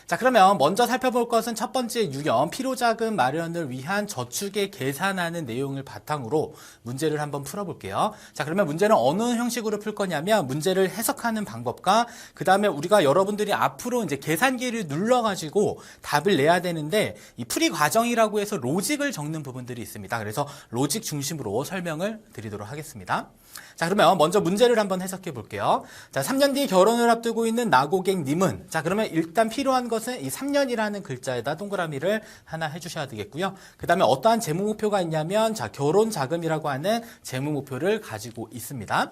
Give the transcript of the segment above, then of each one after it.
자, 그러면 먼저 살펴볼 것은 첫 번째 유형, 필요자금 마련을 위한 저축에 계산하는 내용을 바탕으로 문제를 한번 풀어볼게요. 자, 그러면 문제는 어느 형식으로 풀 거냐면 문제를 해석하는 방법과 그 다음에 우리가 여러분들이 앞으로 이제 계산기를 눌러가지고 답을 내야 되는데 이 풀이 과정이라고 해서 로직을 적는 부분들이 있습니다. 그래서 로직 중심으로 설명을 드리도록 하겠습니다. 자, 그러면 먼저 문제를 한번 해석해 볼게요. 자, 3년 뒤 결혼을 앞두고 있는 나고객님은, 자, 그러면 일단 필요한 것은 이 3년이라는 글자에다 동그라미를 하나 해주셔야 되겠고요. 그 다음에 어떠한 재무 목표가 있냐면, 자, 결혼 자금이라고 하는 재무 목표를 가지고 있습니다.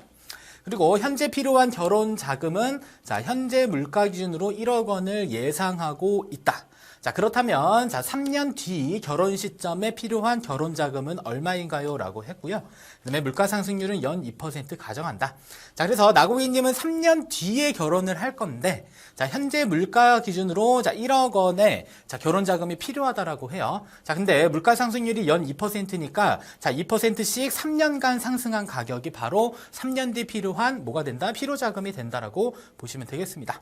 그리고 현재 필요한 결혼 자금은, 자, 현재 물가 기준으로 1억 원을 예상하고 있다. 자, 그렇다면, 자, 3년 뒤 결혼 시점에 필요한 결혼 자금은 얼마인가요? 라고 했고요. 그 다음에 물가 상승률은 연 2% 가정한다. 자, 그래서 나고객님은 3년 뒤에 결혼을 할 건데, 자, 현재 물가 기준으로, 자, 1억 원의, 자, 결혼 자금이 필요하다라고 해요. 자, 근데 물가 상승률이 연 2%니까, 자, 2%씩 3년간 상승한 가격이 바로 3년 뒤 필요한 뭐가 된다? 필요 자금이 된다라고 보시면 되겠습니다.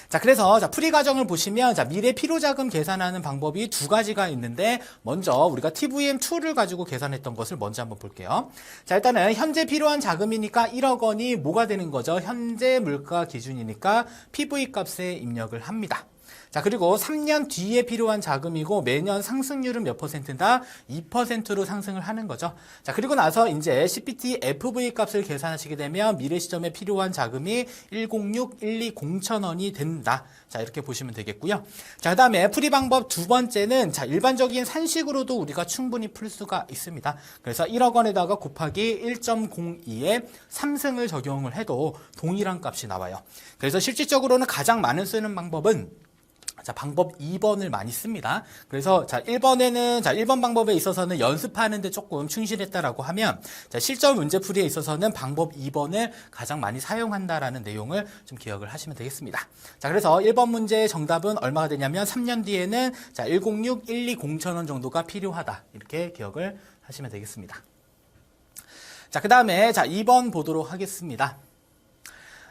자, 그래서 자, 풀이 과정을 보시면 자, 미래 필요자금 계산하는 방법이 두 가지가 있는데 먼저 우리가 TVM2를 가지고 계산했던 것을 먼저 한번 볼게요. 자, 일단은 현재 필요한 자금이니까 1억 원이 뭐가 되는 거죠? 현재 물가 기준이니까 PV 값에 입력을 합니다. 자, 그리고 3년 뒤에 필요한 자금이고 매년 상승률은 몇 %다? 2%로 상승을 하는 거죠. 자, 그리고 나서 이제 CPT FV 값을 계산하시게 되면 미래 시점에 필요한 자금이 106, 120천 원이 된다. 자, 이렇게 보시면 되겠고요. 자, 그다음에 풀이 방법 두 번째는 자, 일반적인 산식으로도 우리가 충분히 풀 수가 있습니다. 그래서 1억 원에다가 곱하기 1.02에 3승을 적용을 해도 동일한 값이 나와요. 그래서 실질적으로는 가장 많이 쓰는 방법은 자, 방법 2번을 많이 씁니다. 그래서 자, 1번에는 자, 1번 방법에 있어서는 연습하는데 조금 충실했다라고 하면 자, 실전 문제풀이에 있어서는 방법 2번을 가장 많이 사용한다라는 내용을 좀 기억을 하시면 되겠습니다. 자, 그래서 1번 문제의 정답은 얼마가 되냐면 3년 뒤에는 자, 106, 120천 원 정도가 필요하다. 이렇게 기억을 하시면 되겠습니다. 자, 그다음에 자, 2번 보도록 하겠습니다.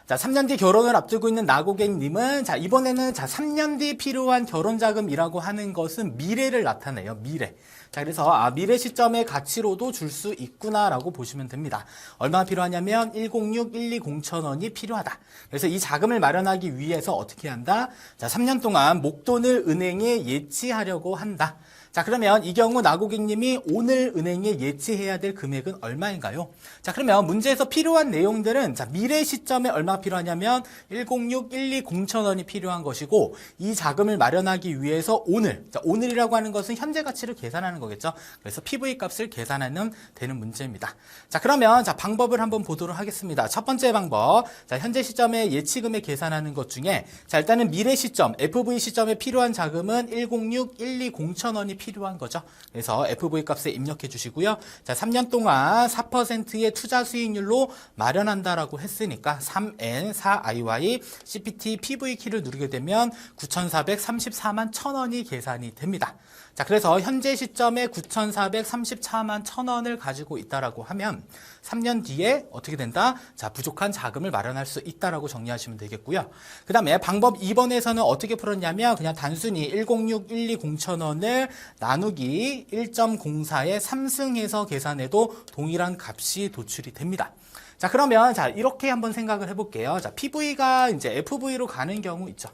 자, 3년 뒤 결혼을 앞두고 있는 나고객님은 자, 이번에는 자, 3년 뒤 필요한 결혼 자금이라고 하는 것은 미래를 나타내요. 미래. 자, 그래서 미래 시점의 가치로도 줄 수 있구나라고 보시면 됩니다. 얼마나 필요하냐면 106, 120천 원이 필요하다. 그래서 이 자금을 마련하기 위해서 어떻게 한다? 자, 3년 동안 목돈을 은행에 예치하려고 한다. 자, 그러면 이 경우 나고객님이 오늘 은행에 예치해야 될 금액은 얼마인가요? 자, 그러면 문제에서 필요한 내용들은 자, 미래 시점에 얼마 필요하냐면 106, 120천 원이 필요한 것이고 이 자금을 마련하기 위해서 오늘, 자, 오늘이라고 하는 것은 현재 가치를 계산하는 거겠죠. 그래서 PV 값을 계산하는 되는 문제입니다. 자, 그러면 자, 방법을 한번 보도록 하겠습니다. 첫 번째 방법, 자, 현재 시점에 예치금액 계산하는 것 중에 자, 일단은 미래 시점, FV 시점에 필요한 자금은 106, 120천 원이 필요한 거죠. 그래서 FV 값에 입력해 주시고요. 자, 3년 동안 4%의 투자 수익률로 마련한다라고 했으니까 3N, 4IY, CPT, PV 키를 누르게 되면 9,434만 1,000원이 계산이 됩니다. 자, 그래서 현재 시점에 9,434만 1,000원을 가지고 있다라고 하면 3년 뒤에 어떻게 된다? 자, 부족한 자금을 마련할 수 있다라고 정리하시면 되겠고요. 그 다음에 방법 2번에서는 어떻게 풀었냐면 그냥 단순히 106, 120천 원을 나누기 1.04에 3승해서 계산해도 동일한 값이 도출이 됩니다. 자, 그러면 자, 이렇게 한번 생각을 해볼게요. 자, PV가 이제 FV로 가는 경우 있죠.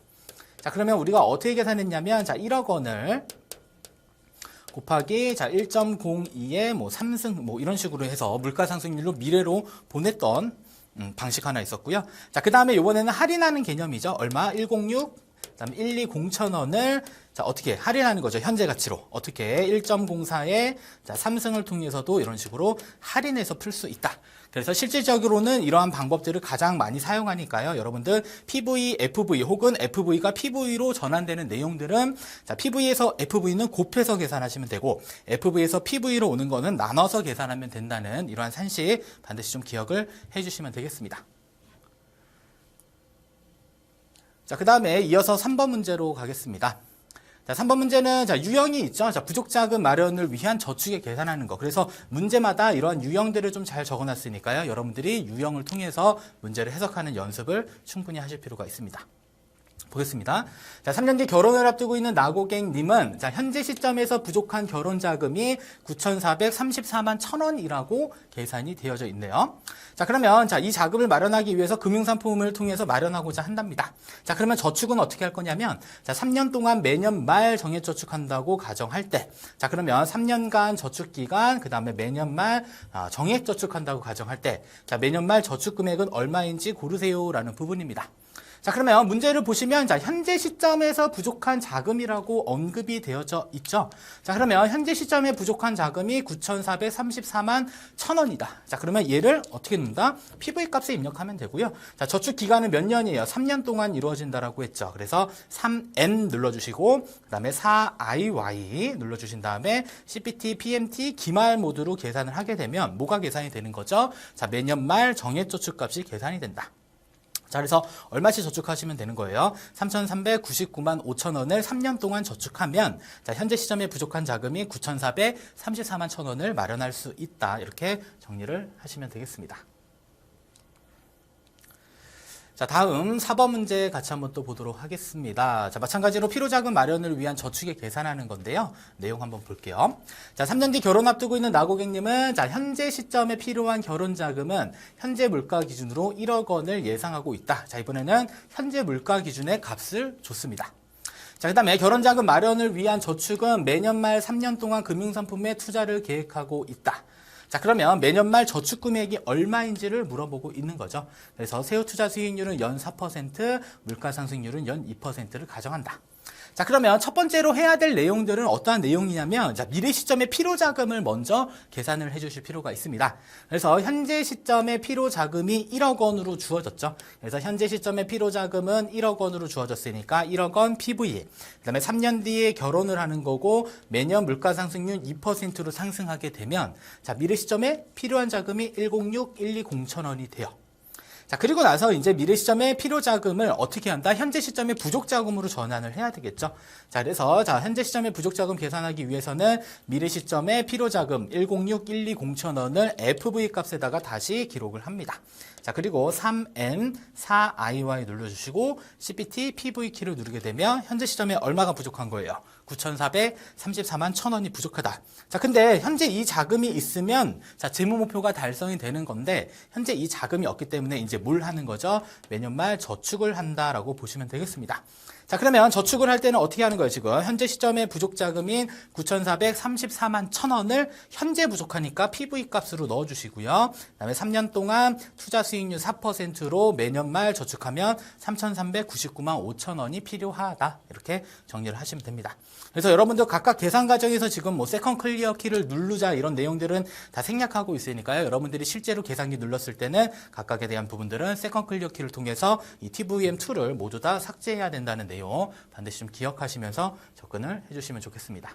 자, 그러면 우리가 어떻게 계산했냐면 자, 1억 원을 곱하기 자 1.02에 뭐 3승 뭐 이런 식으로 해서 물가 상승률로 미래로 보냈던 방식 하나 있었고요. 자, 그다음에 이번에는 할인하는 개념이죠. 얼마? 106 그다음에 120천 원을 자, 어떻게 할인하는 거죠? 현재 가치로. 어떻게 1.04에 자, 3승을 통해서도 이런 식으로 할인해서 풀 수 있다. 그래서 실질적으로는 이러한 방법들을 가장 많이 사용하니까요. 여러분들 PV, FV 혹은 FV가 PV로 전환되는 내용들은 자, PV에서 FV는 곱해서 계산하시면 되고 FV에서 PV로 오는 거는 나눠서 계산하면 된다는 이러한 산식 반드시 좀 기억을 해주시면 되겠습니다. 자, 그 다음에 이어서 3번 문제로 가겠습니다. 자, 3번 문제는 자, 유형이 있죠. 자, 부족자금 마련을 위한 저축에 계산하는 거. 그래서 문제마다 이러한 유형들을 좀 잘 적어놨으니까요. 여러분들이 유형을 통해서 문제를 해석하는 연습을 충분히 하실 필요가 있습니다. 보겠습니다. 자, 3년 뒤 결혼을 앞두고 있는 나고객님은 자, 현재 시점에서 부족한 결혼 자금이 9,434만 1,000원이라고 계산이 되어져 있네요. 자, 그러면 자, 이 자금을 마련하기 위해서 금융상품을 통해서 마련하고자 한답니다. 자, 그러면 저축은 어떻게 할 거냐면 자, 3년 동안 매년 말 정액저축한다고 가정할 때 자, 그러면 3년간 저축기간 그다음에 매년 말 정액저축한다고 가정할 때 자, 매년 말 저축 금액은 얼마인지 고르세요라는 부분입니다. 자, 그러면 문제를 보시면 자, 현재 시점에서 부족한 자금이라고 언급이 되어져 있죠. 자, 그러면 현재 시점에 부족한 자금이 9,434만 1,000원이다. 자, 그러면 얘를 어떻게 넣는다? PV 값에 입력하면 되고요. 자, 저축 기간은 몇 년이에요? 3년 동안 이루어진다라고 했죠. 그래서 3N 눌러주시고 그다음에 4IY 눌러주신 다음에 CPT, PMT 기말 모드로 계산을 하게 되면 뭐가 계산이 되는 거죠? 자, 매년 말 정액저축 값이 계산이 된다. 자, 그래서 얼마씩 저축하시면 되는 거예요. 3,399만 5천원을 3년 동안 저축하면 자, 현재 시점에 부족한 자금이 9,434만 1,000원을 마련할 수 있다. 이렇게 정리를 하시면 되겠습니다. 자, 다음 4번 문제 같이 한번 또 보도록 하겠습니다. 자, 마찬가지로 필요자금 마련을 위한 저축에 계산하는 건데요. 내용 한번 볼게요. 자, 3년 뒤 결혼 앞두고 있는 나고객님은 자, 현재 시점에 필요한 결혼 자금은 현재 물가 기준으로 1억 원을 예상하고 있다. 자, 이번에는 현재 물가 기준의 값을 줬습니다. 자, 그 다음에 결혼자금 마련을 위한 저축은 매년 말 3년 동안 금융상품에 투자를 계획하고 있다. 자, 그러면 매년 말 저축 금액이 얼마인지를 물어보고 있는 거죠. 그래서 세후 투자 수익률은 연 4%, 물가 상승률은 연 2%를 가정한다. 자, 그러면 첫 번째로 해야 될 내용들은 어떠한 내용이냐면 자, 미래 시점의 필요 자금을 먼저 계산을 해 주실 필요가 있습니다. 그래서 현재 시점의 필요 자금이 1억 원으로 주어졌죠. 그래서 현재 시점의 필요 자금은 1억 원으로 주어졌으니까 1억 원 PV. 그다음에 3년 뒤에 결혼을 하는 거고 매년 물가 상승률 2%로 상승하게 되면 자, 미래 시점에 필요한 자금이 106,120,000원이 돼요. 자, 그리고 나서 이제 미래 시점의 필요 자금을 어떻게 한다? 현재 시점의 부족 자금으로 전환을 해야 되겠죠. 자, 그래서 자, 현재 시점의 부족 자금 계산하기 위해서는 미래 시점의 필요 자금 106,120,000원을 FV 값에다가 다시 기록을 합니다. 자, 그리고 3N, 4IY 눌러주시고 CPT, PV 키를 누르게 되면 현재 시점에 얼마가 부족한 거예요? 9,434만 1,000원이 부족하다. 자, 근데 현재 이 자금이 있으면 자, 재무 목표가 달성이 되는 건데 현재 이 자금이 없기 때문에 이제 뭘 하는 거죠? 매년 말 저축을 한다라고 보시면 되겠습니다. 자, 그러면 저축을 할 때는 어떻게 하는 거예요, 지금? 현재 시점의 부족 자금인 9,434만 1,000원을 현재 부족하니까 PV 값으로 넣어주시고요. 그 다음에 3년 동안 투자 수익률 4%로 매년 말 저축하면 3,399만 5천원이 필요하다. 이렇게 정리를 하시면 됩니다. 그래서 여러분들 각각 계산 과정에서 지금 뭐 세컨 클리어 키를 누르자 이런 내용들은 다 생략하고 있으니까요. 여러분들이 실제로 계산기 눌렀을 때는 각각에 대한 부분들은 세컨 클리어 키를 통해서 이 TVM2를 모두 다 삭제해야 된다는 내용 반드시 좀 기억하시면서 접근을 해주시면 좋겠습니다.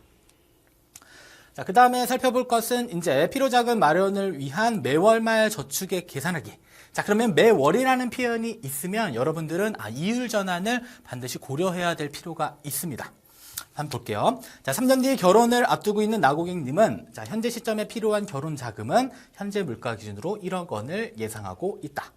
자, 그 다음에 살펴볼 것은 이제 필요자금 마련을 위한 매월 말 저축액 계산하기. 자, 그러면 매월이라는 표현이 있으면 여러분들은 이율 전환을 반드시 고려해야 될 필요가 있습니다. 한번 볼게요. 자, 3년 뒤에 결혼을 앞두고 있는 나고객님은 자, 현재 시점에 필요한 결혼 자금은 현재 물가 기준으로 1억 원을 예상하고 있다.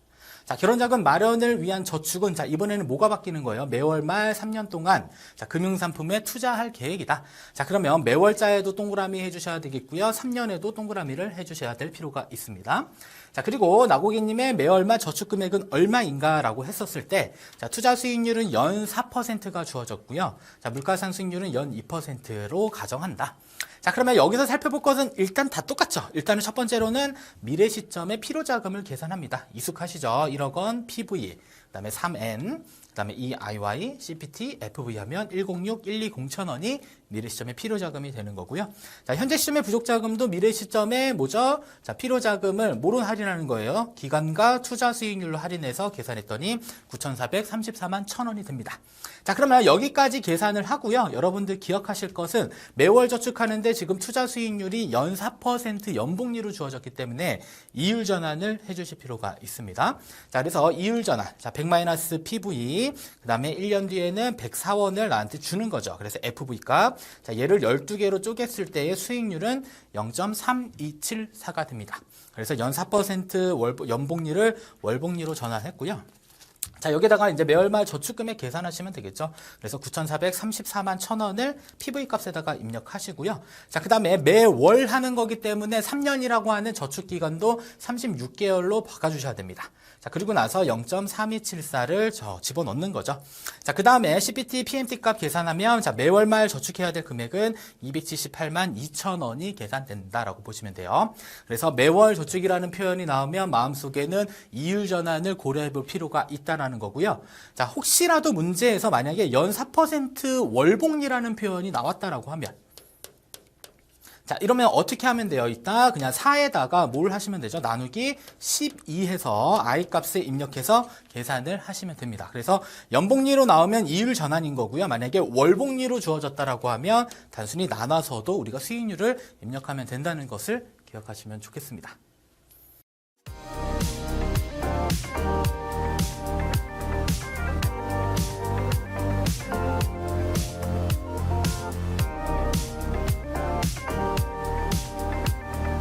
자, 결혼자금 마련을 위한 저축은 자, 이번에는 뭐가 바뀌는 거예요? 매월 말 3년 동안 자, 금융상품에 투자할 계획이다. 자, 그러면 매월자에도 동그라미 해주셔야 되겠고요. 3년에도 동그라미를 해주셔야 될 필요가 있습니다. 자, 그리고 나고객님의 매월 말 저축 금액은 얼마인가라고 했었을 때 자, 투자 수익률은 연 4%가 주어졌고요. 자, 물가 상승률은 연 2%로 가정한다. 자, 그러면 여기서 살펴볼 것은 일단 다 똑같죠. 일단은 첫 번째로는 미래 시점의 필요자금을 계산합니다. 익숙하시죠? 1억 원 PV, 그 다음에 3N, 그 다음에 EIY, CPT, FV 하면 106,120,000원이 미래 시점의 필요자금이 되는 거고요. 자, 현재 시점의 부족자금도 미래 시점에 뭐죠? 자, 필요자금을 뭐로 할인하는 거예요? 기간과 투자 수익률로 할인해서 계산했더니 9,434만 1,000원이 됩니다. 자, 그러면 여기까지 계산을 하고요. 여러분들 기억하실 것은 매월 저축하는데 지금 투자 수익률이 연 4% 연복리로 주어졌기 때문에 이율 전환을 해주실 필요가 있습니다. 자, 그래서 이율 전환. 자, 100-PV. 그 다음에 1년 뒤에는 104원을 나한테 주는 거죠. 그래서 FV 값. 자, 얘를 12개로 쪼갰을 때의 수익률은 0.3274가 됩니다. 그래서 연 4% 연복리를 월복리로 전환했고요. 자, 여기다가 이제 매월 말 저축금액 계산하시면 되겠죠. 그래서 9,434만 1,000원을 PV 값에다가 입력하시고요. 자, 그 다음에 매월 하는 거기 때문에 3년이라고 하는 저축 기간도 36개월로 바꿔주셔야 됩니다. 자, 그리고 나서 0.3274를 집어넣는 거죠. 자, 그 다음에 CPT, PMT 값 계산하면, 자, 매월 말 저축해야 될 금액은 278만 2,000원이 계산된다라고 보시면 돼요. 그래서 매월 저축이라는 표현이 나오면 마음속에는 이율 전환을 고려해 볼 필요가 있다라는 거고요. 자, 혹시라도 문제에서 만약에 연 4% 월복리라는 표현이 나왔다라고 하면, 자, 이러면 어떻게 하면 돼요? 이따 그냥 4에다가 뭘 하시면 되죠? 나누기 12 해서 I 값에 입력해서 계산을 하시면 됩니다. 그래서 연복리로 나오면 이율 전환인 거고요. 만약에 월복리로 주어졌다라고 하면 단순히 나눠서도 우리가 수익률을 입력하면 된다는 것을 기억하시면 좋겠습니다.